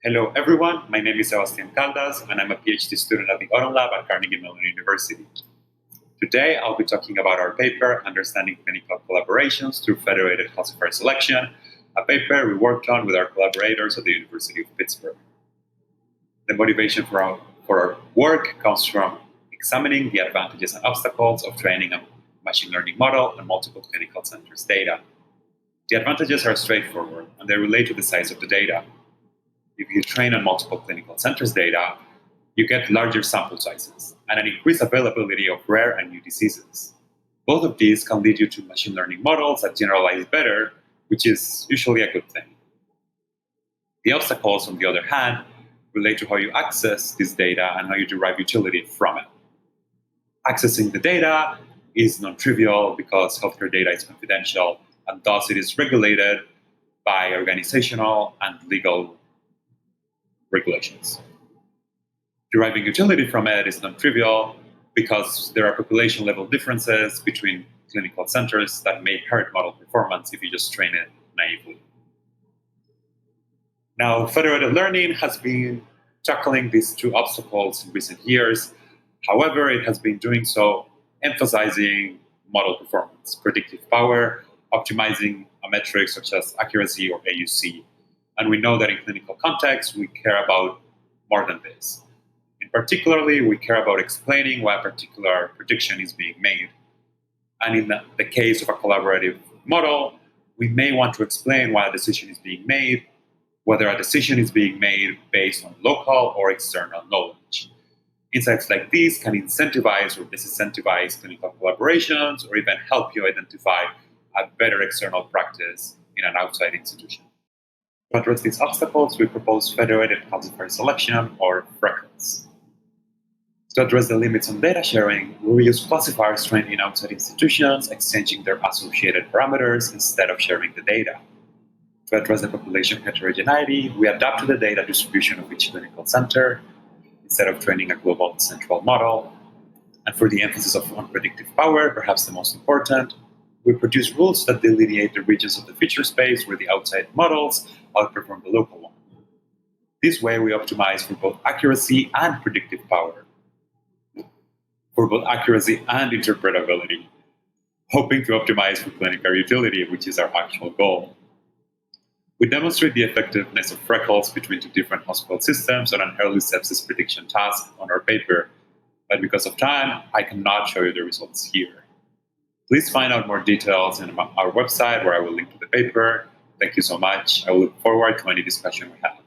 Hello everyone, my name is Sebastian Caldas and I'm a PhD student at the Autumn Lab at Carnegie Mellon University. Today I'll be talking about our paper, Understanding Clinical Collaborations through Federated Classifier Selection, a paper we worked on with our collaborators at the University of Pittsburgh. The motivation for our work comes from examining the advantages and obstacles of training a machine learning model on multiple clinical centers data. The advantages are straightforward and they relate to the size of the data. If you train on multiple clinical centers data, you get larger sample sizes and an increased availability of rare and new diseases. Both of these can lead you to machine learning models that generalize better, which is usually a good thing. The obstacles, on the other hand, relate to how you access this data and how you derive utility from it. Accessing the data is non-trivial because healthcare data is confidential and thus it is regulated by organizational and legal regulations. Deriving utility from it is non-trivial because there are population-level differences between clinical centers that may hurt model performance if you just train it naively. Now, federated learning has been tackling these two obstacles in recent years. However, it has been doing so emphasizing model performance, predictive power, optimizing a metric such as accuracy or AUC. And we know that in clinical contexts, we care about more than this. In particularly, we care about explaining why a particular prediction is being made. And in the case of a collaborative model, we may want to explain why a decision is being made, whether a decision is being made based on local or external knowledge. Insights like these can incentivize or disincentivize clinical collaborations or even help you identify a better external practice in an outside institution. To address these obstacles, we propose federated classifier selection, or FRECLS. To address the limits on data sharing, we use classifiers trained in outside institutions, exchanging their associated parameters instead of sharing the data. To address the population heterogeneity, we adapt to the data distribution of each clinical center instead of training a global central model. And for the emphasis on predictive power, perhaps the most important, we produce rules that delineate the regions of the feature space where the outside models outperform the local one. This way, we optimize for both accuracy and predictive power, for both accuracy and interpretability, hoping to optimize for clinical utility, which is our actual goal. We demonstrate the effectiveness of FRECLS between two different hospital systems on an early sepsis prediction task on our paper, but because of time, I cannot show you the results here. Please find out more details on our website where I will link to the paper. Thank you so much. I will look forward to any discussion we have.